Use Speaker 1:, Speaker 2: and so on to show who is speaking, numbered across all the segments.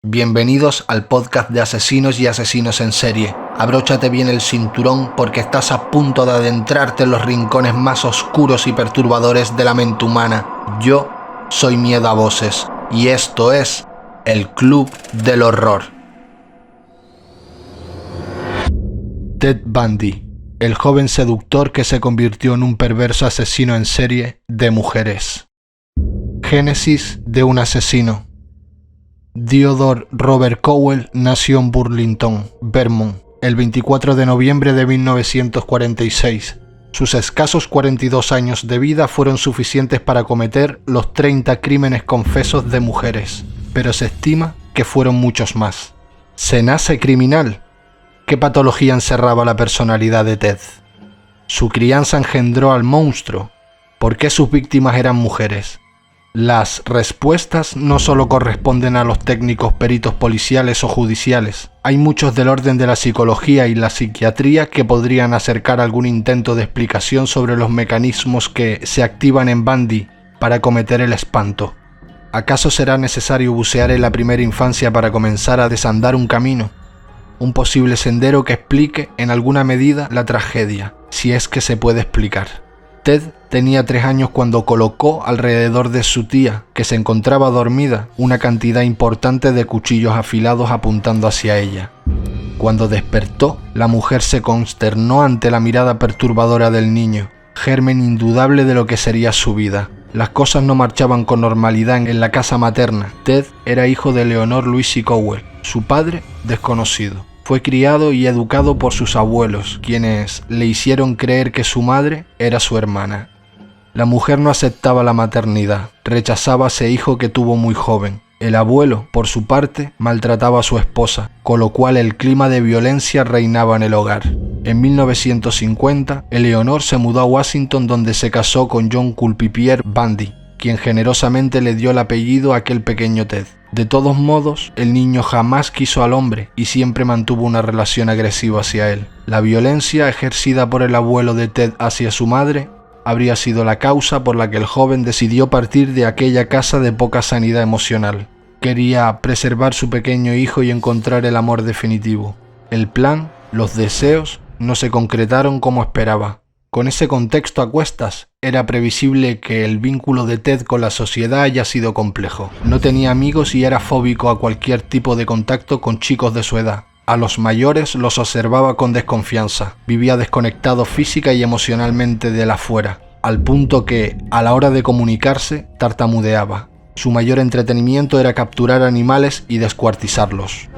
Speaker 1: Bienvenidos al podcast de asesinos y asesinos en serie. Abróchate bien el cinturón porque estás a punto de adentrarte en los rincones más oscuros y perturbadores de la mente humana. Yo soy Miedo a Voces y esto es el Club del Horror. Ted Bundy, el joven seductor que se convirtió en un perverso asesino en serie de mujeres. Génesis de un asesino. Theodore Robert Cowell nació en Burlington, Vermont, el 24 de noviembre de 1946. Sus escasos 42 años de vida fueron suficientes para cometer los 30 crímenes confesos de mujeres, pero se estima que fueron muchos más. ¿Se nace criminal? ¿Qué patología encerraba la personalidad de Ted? ¿Su crianza engendró al monstruo? ¿Por qué sus víctimas eran mujeres? Las respuestas no solo corresponden a los técnicos peritos policiales o judiciales. Hay muchos del orden de la psicología y la psiquiatría que podrían acercar algún intento de explicación sobre los mecanismos que se activan en Bundy para cometer el espanto. ¿Acaso será necesario bucear en la primera infancia para comenzar a desandar un camino? Un posible sendero que explique en alguna medida la tragedia, si es que se puede explicar. Ted tenía 3 años cuando colocó alrededor de su tía, que se encontraba dormida, una cantidad importante de cuchillos afilados apuntando hacia ella. Cuando despertó, la mujer se consternó ante la mirada perturbadora del niño, germen indudable de lo que sería su vida. Las cosas no marchaban con normalidad en la casa materna. Ted era hijo de Leonor Louise Cowell, su padre desconocido. Fue criado y educado por sus abuelos, quienes le hicieron creer que su madre era su hermana. La mujer no aceptaba la maternidad, rechazaba a ese hijo que tuvo muy joven. El abuelo, por su parte, maltrataba a su esposa, con lo cual el clima de violencia reinaba en el hogar. En 1950, Eleanor se mudó a Washington, donde se casó con John Culpeper Bundy, quien generosamente le dio el apellido a aquel pequeño Ted. De todos modos, el niño jamás quiso al hombre y siempre mantuvo una relación agresiva hacia él. La violencia ejercida por el abuelo de Ted hacia su madre habría sido la causa por la que el joven decidió partir de aquella casa de poca sanidad emocional. Quería preservar su pequeño hijo y encontrar el amor definitivo. El plan, los deseos, no se concretaron como esperaba. Con ese contexto a cuestas, era previsible que el vínculo de Ted con la sociedad haya sido complejo. No tenía amigos y era fóbico a cualquier tipo de contacto con chicos de su edad. A los mayores los observaba con desconfianza. Vivía desconectado física y emocionalmente de la afuera, al punto que, a la hora de comunicarse, tartamudeaba. Su mayor entretenimiento era capturar animales y descuartizarlos.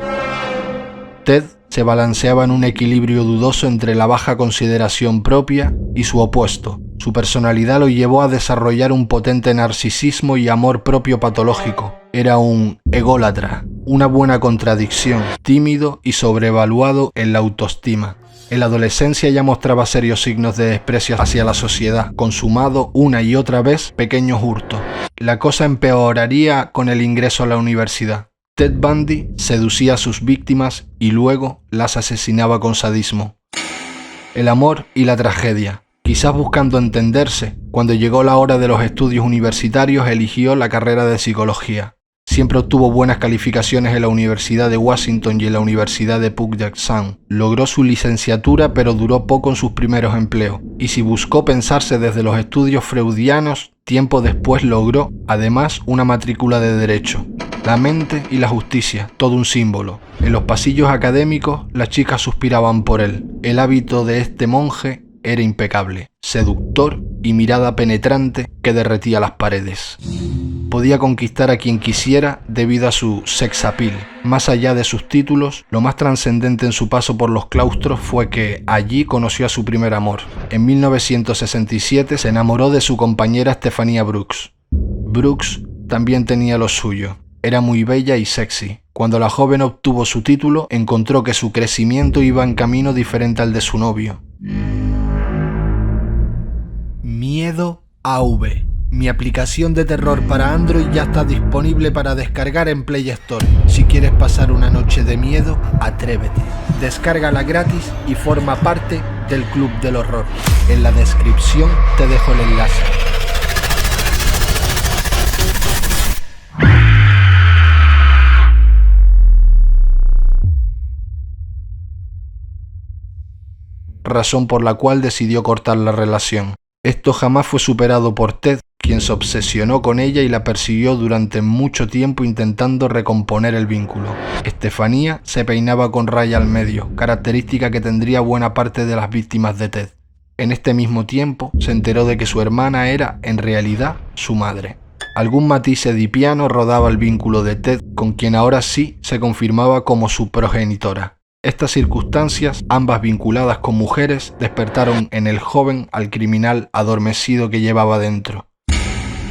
Speaker 1: Ted se balanceaba en un equilibrio dudoso entre la baja consideración propia y su opuesto. Su personalidad lo llevó a desarrollar un potente narcisismo y amor propio patológico. Era un ególatra, una buena contradicción, tímido y sobrevaluado en la autoestima. En la adolescencia ya mostraba serios signos de desprecio hacia la sociedad, consumado una y otra vez pequeños hurtos. La cosa empeoraría con el ingreso a la universidad. Ted Bundy seducía a sus víctimas y luego las asesinaba con sadismo. El amor y la tragedia. Quizás buscando entenderse, cuando llegó la hora de los estudios universitarios eligió la carrera de psicología. Siempre obtuvo buenas calificaciones en la Universidad de Washington y en la Universidad de Puget Sound. Logró su licenciatura, pero duró poco en sus primeros empleos. Y si buscó pensarse desde los estudios freudianos, tiempo después logró, además, una matrícula de Derecho. La mente y la justicia, todo un símbolo. En los pasillos académicos, las chicas suspiraban por él. El hábito de este monje era impecable, seductor y mirada penetrante que derretía las paredes. Podía conquistar a quien quisiera debido a su sex appeal. Más allá de sus títulos, lo más trascendente en su paso por los claustros fue que allí conoció a su primer amor. En 1967 se enamoró de su compañera Stephania Brooks. Brooks también tenía lo suyo. Era muy bella y sexy. Cuando la joven obtuvo su título, encontró que su crecimiento iba en camino diferente al de su novio. Miedo AV. Mi aplicación de terror para Android ya está disponible para descargar en Play Store. Si quieres pasar una noche de miedo, atrévete. Descárgala gratis y forma parte del Club del Horror. En la descripción te dejo el enlace. razón por la cual decidió cortar la relación. Esto jamás fue superado por Ted, quien se obsesionó con ella y la persiguió durante mucho tiempo intentando recomponer el vínculo. Estefanía se peinaba con raya al medio, característica que tendría buena parte de las víctimas de Ted. En este mismo tiempo se enteró de que su hermana era, en realidad, su madre. Algún matiz edipiano rodaba el vínculo de Ted, con quien ahora sí se confirmaba como su progenitora. Estas circunstancias, ambas vinculadas con mujeres, despertaron en el joven al criminal adormecido que llevaba dentro.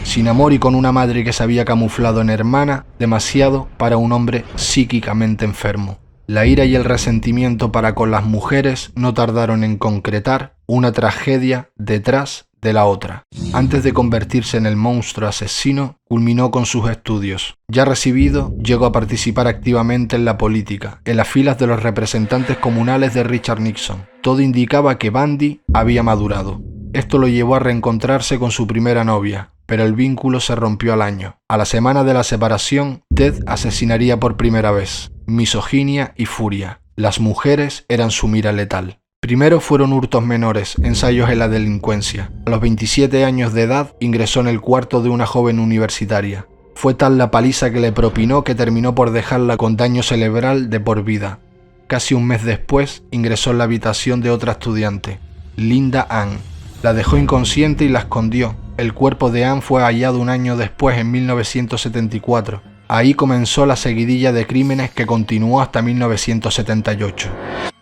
Speaker 1: Sin amor y con una madre que se había camuflado en hermana, demasiado para un hombre psíquicamente enfermo. La ira y el resentimiento para con las mujeres no tardaron en concretar una tragedia detrás de la otra. Antes de convertirse en el monstruo asesino, culminó con sus estudios. Ya recibido, llegó a participar activamente en la política, en las filas de los representantes comunales de Richard Nixon. Todo indicaba que Bundy había madurado. Esto lo llevó a reencontrarse con su primera novia, pero el vínculo se rompió al año. A la semana de la separación, Ted asesinaría por primera vez. Misoginia y furia. Las mujeres eran su mira letal. Primero fueron hurtos menores, ensayos en la delincuencia. A los 27 años de edad ingresó en el cuarto de una joven universitaria. Fue tal la paliza que le propinó que terminó por dejarla con daño cerebral de por vida. Casi un mes después ingresó en la habitación de otra estudiante, Linda Ann. La dejó inconsciente y la escondió. El cuerpo de Ann fue hallado un año después, en 1974. Ahí comenzó la seguidilla de crímenes que continuó hasta 1978.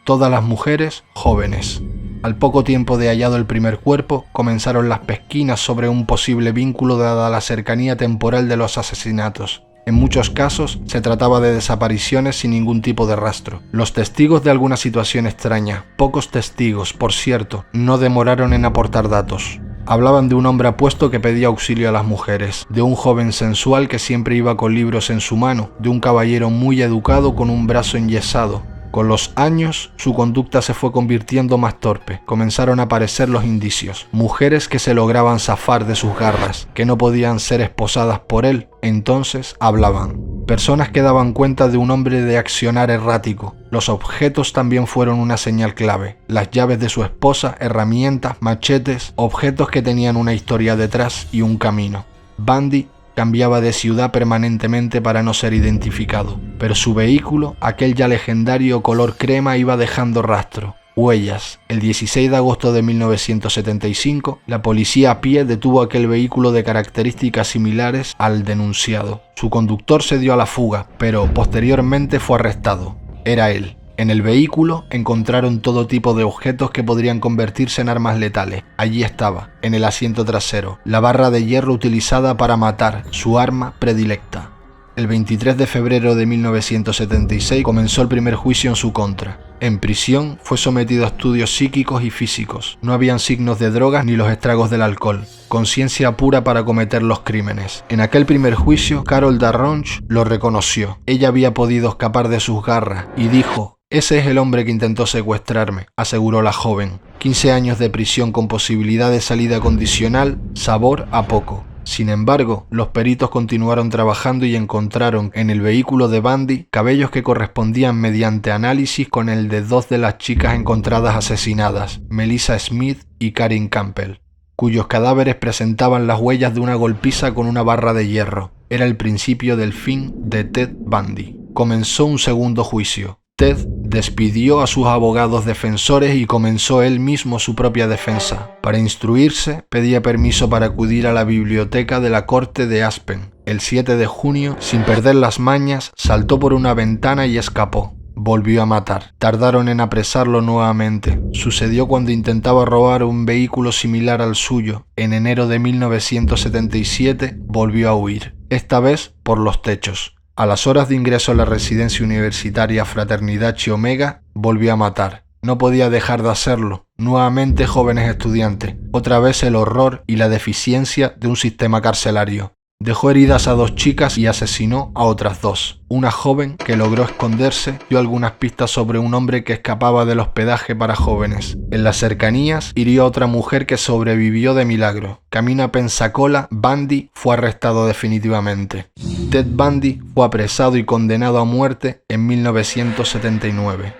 Speaker 1: Todas las mujeres jóvenes. Al poco tiempo de hallado el primer cuerpo, comenzaron las pesquinas sobre un posible vínculo dada la cercanía temporal de los asesinatos. En muchos casos se trataba de desapariciones sin ningún tipo de rastro. Los testigos de alguna situación extraña, pocos testigos, por cierto, no demoraron en aportar datos. Hablaban de un hombre apuesto que pedía auxilio a las mujeres, de un joven sensual que siempre iba con libros en su mano, de un caballero muy educado con un brazo enyesado. Con los años, su conducta se fue convirtiendo más torpe. Comenzaron a aparecer los indicios. Mujeres que se lograban zafar de sus garras, que no podían ser esposadas por él, entonces hablaban. Personas que daban cuenta de un hombre de accionar errático. Los objetos también fueron una señal clave. Las llaves de su esposa, herramientas, machetes, objetos que tenían una historia detrás y un camino. Bundy cambiaba de ciudad permanentemente para no ser identificado, pero su vehículo, aquel ya legendario color crema, iba dejando rastro, huellas. El 16 de agosto de 1975, la policía a pie detuvo aquel vehículo de características similares al denunciado. Su conductor se dio a la fuga, pero posteriormente fue arrestado. Era él. En el vehículo encontraron todo tipo de objetos que podrían convertirse en armas letales. Allí estaba, en el asiento trasero, la barra de hierro utilizada para matar, su arma predilecta. El 23 de febrero de 1976 comenzó el primer juicio en su contra. En prisión fue sometido a estudios psíquicos y físicos. No habían signos de drogas ni los estragos del alcohol. Conciencia pura para cometer los crímenes. En aquel primer juicio, Carol Darronch lo reconoció. Ella había podido escapar de sus garras y dijo: «Ese es el hombre que intentó secuestrarme», aseguró la joven. 15 años de prisión con posibilidad de salida condicional, sabor a poco. Sin embargo, los peritos continuaron trabajando y encontraron en el vehículo de Bundy cabellos que correspondían mediante análisis con el de dos de las chicas encontradas asesinadas, Melissa Smith y Karen Campbell, cuyos cadáveres presentaban las huellas de una golpiza con una barra de hierro. Era el principio del fin de Ted Bundy. Comenzó un segundo juicio. Ted despidió a sus abogados defensores y comenzó él mismo su propia defensa. Para instruirse, pedía permiso para acudir a la biblioteca de la corte de Aspen. El 7 de junio, sin perder las mañas, saltó por una ventana y escapó. Volvió a matar. Tardaron en apresarlo nuevamente. Sucedió cuando intentaba robar un vehículo similar al suyo. En enero de 1977 volvió a huir, esta vez por los techos. A las horas de ingreso a la residencia universitaria Fraternidad Chi Omega, volvió a matar. No podía dejar de hacerlo. Nuevamente jóvenes estudiantes. Otra vez el horror y la deficiencia de un sistema carcelario. Dejó heridas a 2 chicas y asesinó a otras 2. Una joven que logró esconderse dio algunas pistas sobre un hombre que escapaba del hospedaje para jóvenes. En las cercanías hirió a otra mujer que sobrevivió de milagro. Camino a Pensacola, Bundy fue arrestado definitivamente. Ted Bundy fue apresado y condenado a muerte en 1979.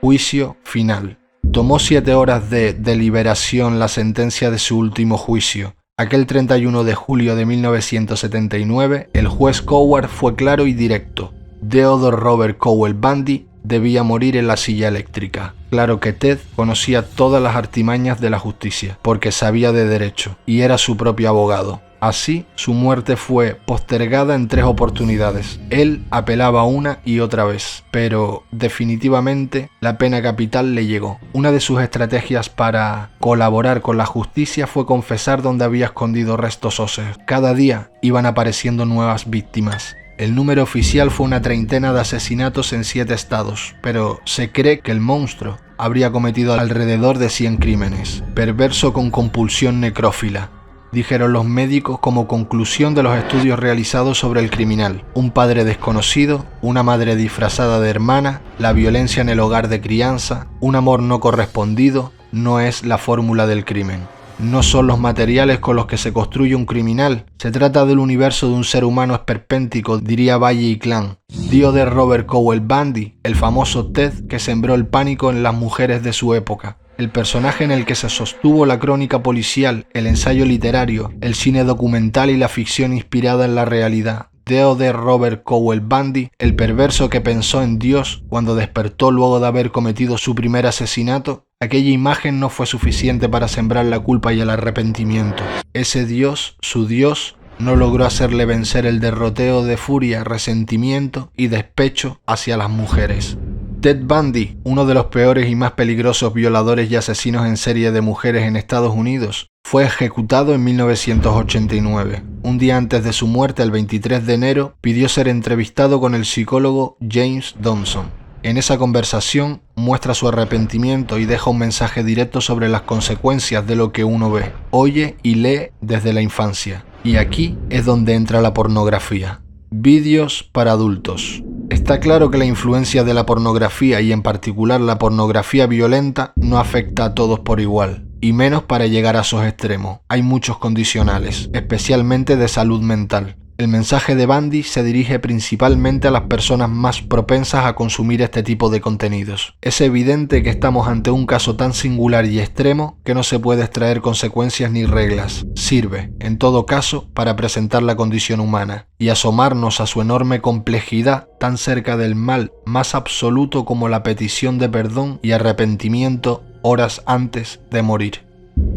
Speaker 1: Juicio final. Tomó 7 horas de deliberación la sentencia de su último juicio. Aquel 31 de julio de 1979, el juez Coward fue claro y directo. Theodore Robert Cowell Bundy debía morir en la silla eléctrica. Claro que Ted conocía todas las artimañas de la justicia, porque sabía de derecho, y era su propio abogado. Así, su muerte fue postergada en 3 oportunidades. Él apelaba una y otra vez, pero definitivamente la pena capital le llegó. Una de sus estrategias para colaborar con la justicia fue confesar dónde había escondido restos óseos. Cada día iban apareciendo nuevas víctimas. El número oficial fue una treintena de asesinatos en 7 estados, pero se cree que el monstruo habría cometido alrededor de 100 crímenes. Perverso con compulsión necrófila, dijeron los médicos como conclusión de los estudios realizados sobre el criminal. Un padre desconocido, una madre disfrazada de hermana, la violencia en el hogar de crianza, un amor no correspondido, no es la fórmula del crimen. No son los materiales con los que se construye un criminal. Se trata del universo de un ser humano esperpéntico, diría Valle y Clan. Theodore Robert Cowell Bundy, el famoso Ted que sembró el pánico en las mujeres de su época. El personaje en el que se sostuvo la crónica policial, el ensayo literario, el cine documental y la ficción inspirada en la realidad. Theodore Robert Cowell Bundy, el perverso que pensó en Dios cuando despertó luego de haber cometido su primer asesinato. Aquella imagen no fue suficiente para sembrar la culpa y el arrepentimiento. Ese Dios, su Dios, no logró hacerle vencer el derroteo de furia, resentimiento y despecho hacia las mujeres. Ted Bundy, uno de los peores y más peligrosos violadores y asesinos en serie de mujeres en Estados Unidos, fue ejecutado en 1989. Un día antes de su muerte, el 23 de enero, pidió ser entrevistado con el psicólogo James Dobson. En esa conversación muestra su arrepentimiento y deja un mensaje directo sobre las consecuencias de lo que uno ve, oye y lee desde la infancia. Y aquí es donde entra la pornografía. Vídeos para adultos. Está claro que la influencia de la pornografía y en particular la pornografía violenta no afecta a todos por igual, y menos para llegar a esos extremos. Hay muchos condicionales, especialmente de salud mental. El mensaje de Bundy se dirige principalmente a las personas más propensas a consumir este tipo de contenidos. Es evidente que estamos ante un caso tan singular y extremo que no se puede extraer consecuencias ni reglas. Sirve, en todo caso, para presentar la condición humana y asomarnos a su enorme complejidad tan cerca del mal más absoluto como la petición de perdón y arrepentimiento horas antes de morir.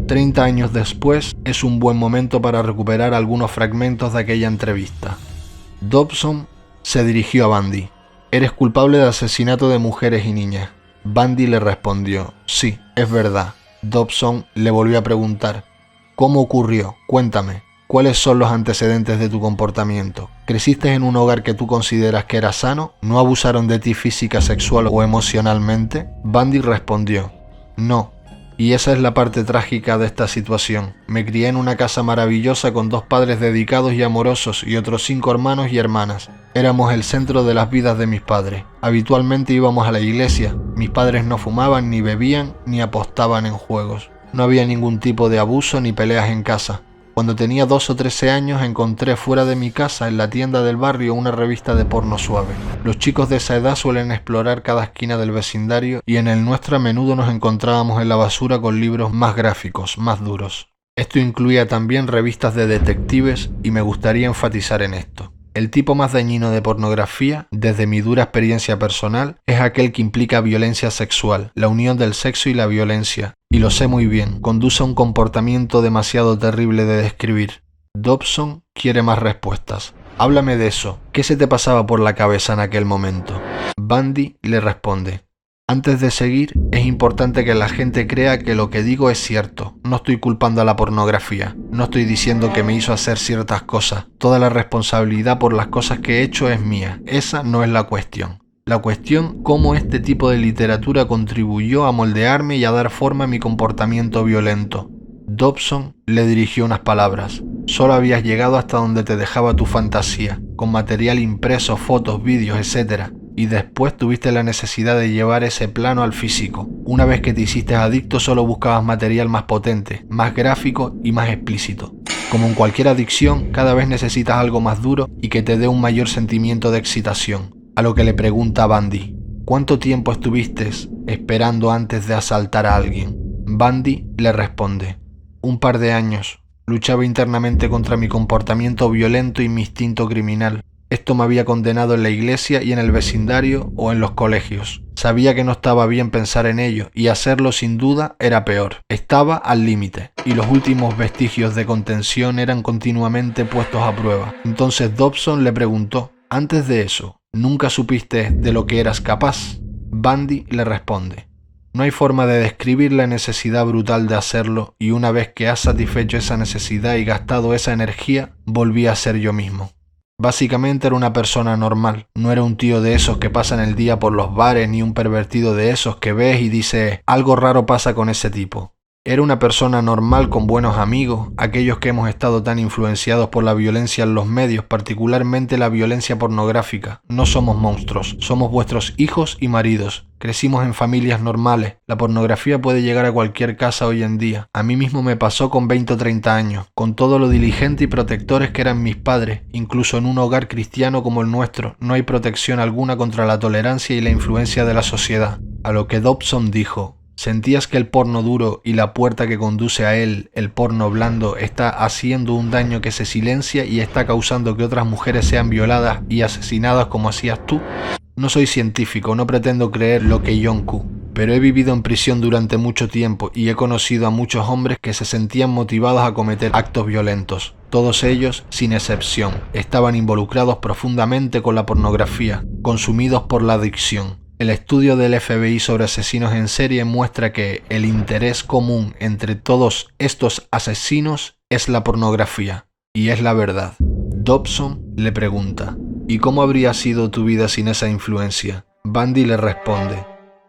Speaker 1: 30 años después, es un buen momento para recuperar algunos fragmentos de aquella entrevista. Dobson se dirigió a Bundy. «¿Eres culpable de asesinato de mujeres y niñas?» Bundy le respondió, «Sí, es verdad». Dobson le volvió a preguntar, «¿Cómo ocurrió? Cuéntame. ¿Cuáles son los antecedentes de tu comportamiento? ¿Creciste en un hogar que tú consideras que era sano? ¿No abusaron de ti física, sexual o emocionalmente?» Bundy respondió, «No. Y esa es la parte trágica de esta situación. Me crié en una casa maravillosa con 2 padres dedicados y amorosos y otros 5 hermanos y hermanas. Éramos el centro de las vidas de mis padres. Habitualmente íbamos a la iglesia. Mis padres no fumaban, ni bebían, ni apostaban en juegos. No había ningún tipo de abuso ni peleas en casa. Cuando tenía 12 o 13 años encontré fuera de mi casa, en la tienda del barrio, una revista de porno suave. Los chicos de esa edad suelen explorar cada esquina del vecindario y en el nuestro a menudo nos encontrábamos en la basura con libros más gráficos, más duros. Esto incluía también revistas de detectives y me gustaría enfatizar en esto. El tipo más dañino de pornografía, desde mi dura experiencia personal, es aquel que implica violencia sexual, la unión del sexo y la violencia. Y lo sé muy bien, conduce a un comportamiento demasiado terrible de describir. Dobson quiere más respuestas. Háblame de eso. ¿Qué se te pasaba por la cabeza en aquel momento? Bundy le responde, antes de seguir, es importante que la gente crea que lo que digo es cierto. No estoy culpando a la pornografía. No estoy diciendo que me hizo hacer ciertas cosas. Toda la responsabilidad por las cosas que he hecho es mía. Esa no es la cuestión. La cuestión, cómo este tipo de literatura contribuyó a moldearme y a dar forma a mi comportamiento violento. Dobson le dirigió unas palabras. Solo habías llegado hasta donde te dejaba tu fantasía, con material impreso, fotos, vídeos, etc. Y después tuviste la necesidad de llevar ese plano al físico. Una vez que te hiciste adicto solo buscabas material más potente, más gráfico y más explícito. Como en cualquier adicción, cada vez necesitas algo más duro y que te dé un mayor sentimiento de excitación. A lo que le pregunta Bundy, ¿cuánto tiempo estuviste esperando antes de asaltar a alguien. Bundy le responde: un par de años. Luchaba internamente contra mi comportamiento violento y mi instinto criminal. Esto me había condenado en la iglesia y en el vecindario o en los colegios. Sabía que no estaba bien pensar en ello y hacerlo sin duda era peor. Estaba al límite y los últimos vestigios de contención eran continuamente puestos a prueba. Entonces Dobson le preguntó: antes de eso, ¿nunca supiste de lo que eras capaz? Bundy le responde: no hay forma de describir la necesidad brutal de hacerlo, y una vez que has satisfecho esa necesidad y gastado esa energía, volví a ser yo mismo. Básicamente era una persona normal, no era un tío de esos que pasan el día por los bares ni un pervertido de esos que ves y dices: algo raro pasa con ese tipo. Era una persona normal con buenos amigos, aquellos que hemos estado tan influenciados por la violencia en los medios, particularmente la violencia pornográfica. No somos monstruos, somos vuestros hijos y maridos. Crecimos en familias normales. La pornografía puede llegar a cualquier casa hoy en día. A mí mismo me pasó con 20 o 30 años, con todo lo diligente y protectores que eran mis padres. Incluso en un hogar cristiano como el nuestro, no hay protección alguna contra la tolerancia y la influencia de la sociedad. A lo que Dobson dijo: ¿sentías que el porno duro y la puerta que conduce a él, el porno blando, está haciendo un daño que se silencia y está causando que otras mujeres sean violadas y asesinadas como hacías tú? No soy científico, no pretendo creer lo que Yonku, pero he vivido en prisión durante mucho tiempo y he conocido a muchos hombres que se sentían motivados a cometer actos violentos. Todos ellos, sin excepción, estaban involucrados profundamente con la pornografía, consumidos por la adicción. El estudio del FBI sobre asesinos en serie muestra que el interés común entre todos estos asesinos es la pornografía. Y es la verdad. Dobson le pregunta: ¿y cómo habría sido tu vida sin esa influencia? Bundy le responde: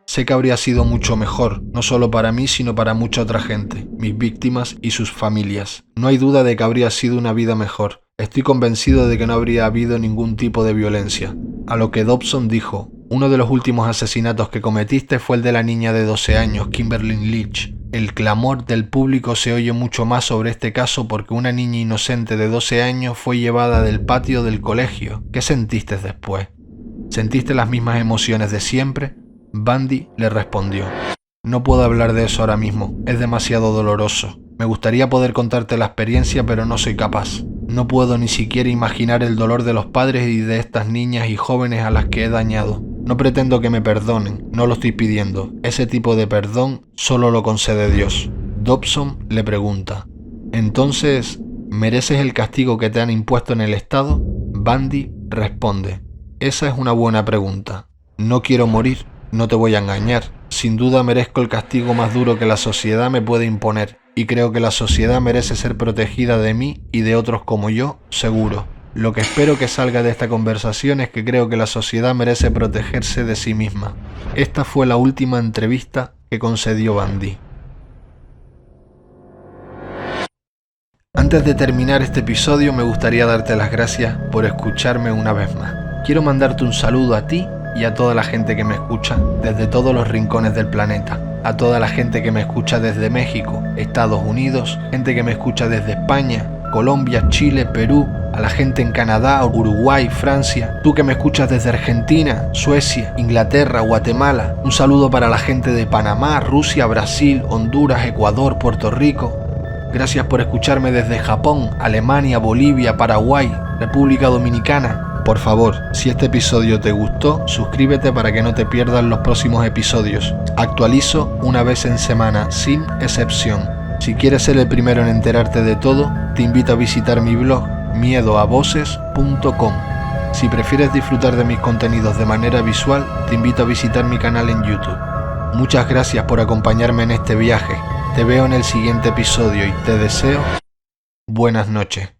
Speaker 1: sé que habría sido mucho mejor, no solo para mí, sino para mucha otra gente, mis víctimas y sus familias. No hay duda de que habría sido una vida mejor. Estoy convencido de que no habría habido ningún tipo de violencia. A lo que Dobson dijo: uno de los últimos asesinatos que cometiste fue el de la niña de 12 años, Kimberly Leach. El clamor del público se oye mucho más sobre este caso porque una niña inocente de 12 años fue llevada del patio del colegio. ¿Qué sentiste después? ¿Sentiste las mismas emociones de siempre? Bundy le respondió: no puedo hablar de eso ahora mismo, es demasiado doloroso. Me gustaría poder contarte la experiencia, pero no soy capaz. No puedo ni siquiera imaginar el dolor de los padres y de estas niñas y jóvenes a las que he dañado. No pretendo que me perdonen, no lo estoy pidiendo. Ese tipo de perdón solo lo concede Dios. Dobson le pregunta: ¿entonces mereces el castigo que te han impuesto en el Estado? Bundy responde: esa es una buena pregunta. No quiero morir, no te voy a engañar. Sin duda merezco el castigo más duro que la sociedad me puede imponer, y creo que la sociedad merece ser protegida de mí y de otros como yo, seguro. Lo que espero que salga de esta conversación es que creo que la sociedad merece protegerse de sí misma. Esta fue la última entrevista que concedió Bundy. Antes de terminar este episodio me gustaría darte las gracias por escucharme una vez más. Quiero mandarte un saludo a ti y a toda la gente que me escucha desde todos los rincones del planeta. A toda la gente que me escucha desde México, Estados Unidos, gente que me escucha desde España, Colombia, Chile, Perú, a la gente en Canadá, Uruguay, Francia, tú que me escuchas desde Argentina, Suecia, Inglaterra, Guatemala. Un saludo para la gente de Panamá, Rusia, Brasil, Honduras, Ecuador, Puerto Rico. Gracias por escucharme desde Japón, Alemania, Bolivia, Paraguay, República Dominicana. Por favor, si este episodio te gustó, suscríbete para que no te pierdas los próximos episodios. Actualizo una vez en semana, sin excepción. Si quieres ser el primero en enterarte de todo, te invito a visitar mi blog, miedoavoces.com. Si prefieres disfrutar de mis contenidos de manera visual, te invito a visitar mi canal en YouTube. Muchas gracias por acompañarme en este viaje. Te veo en el siguiente episodio y te deseo buenas noches.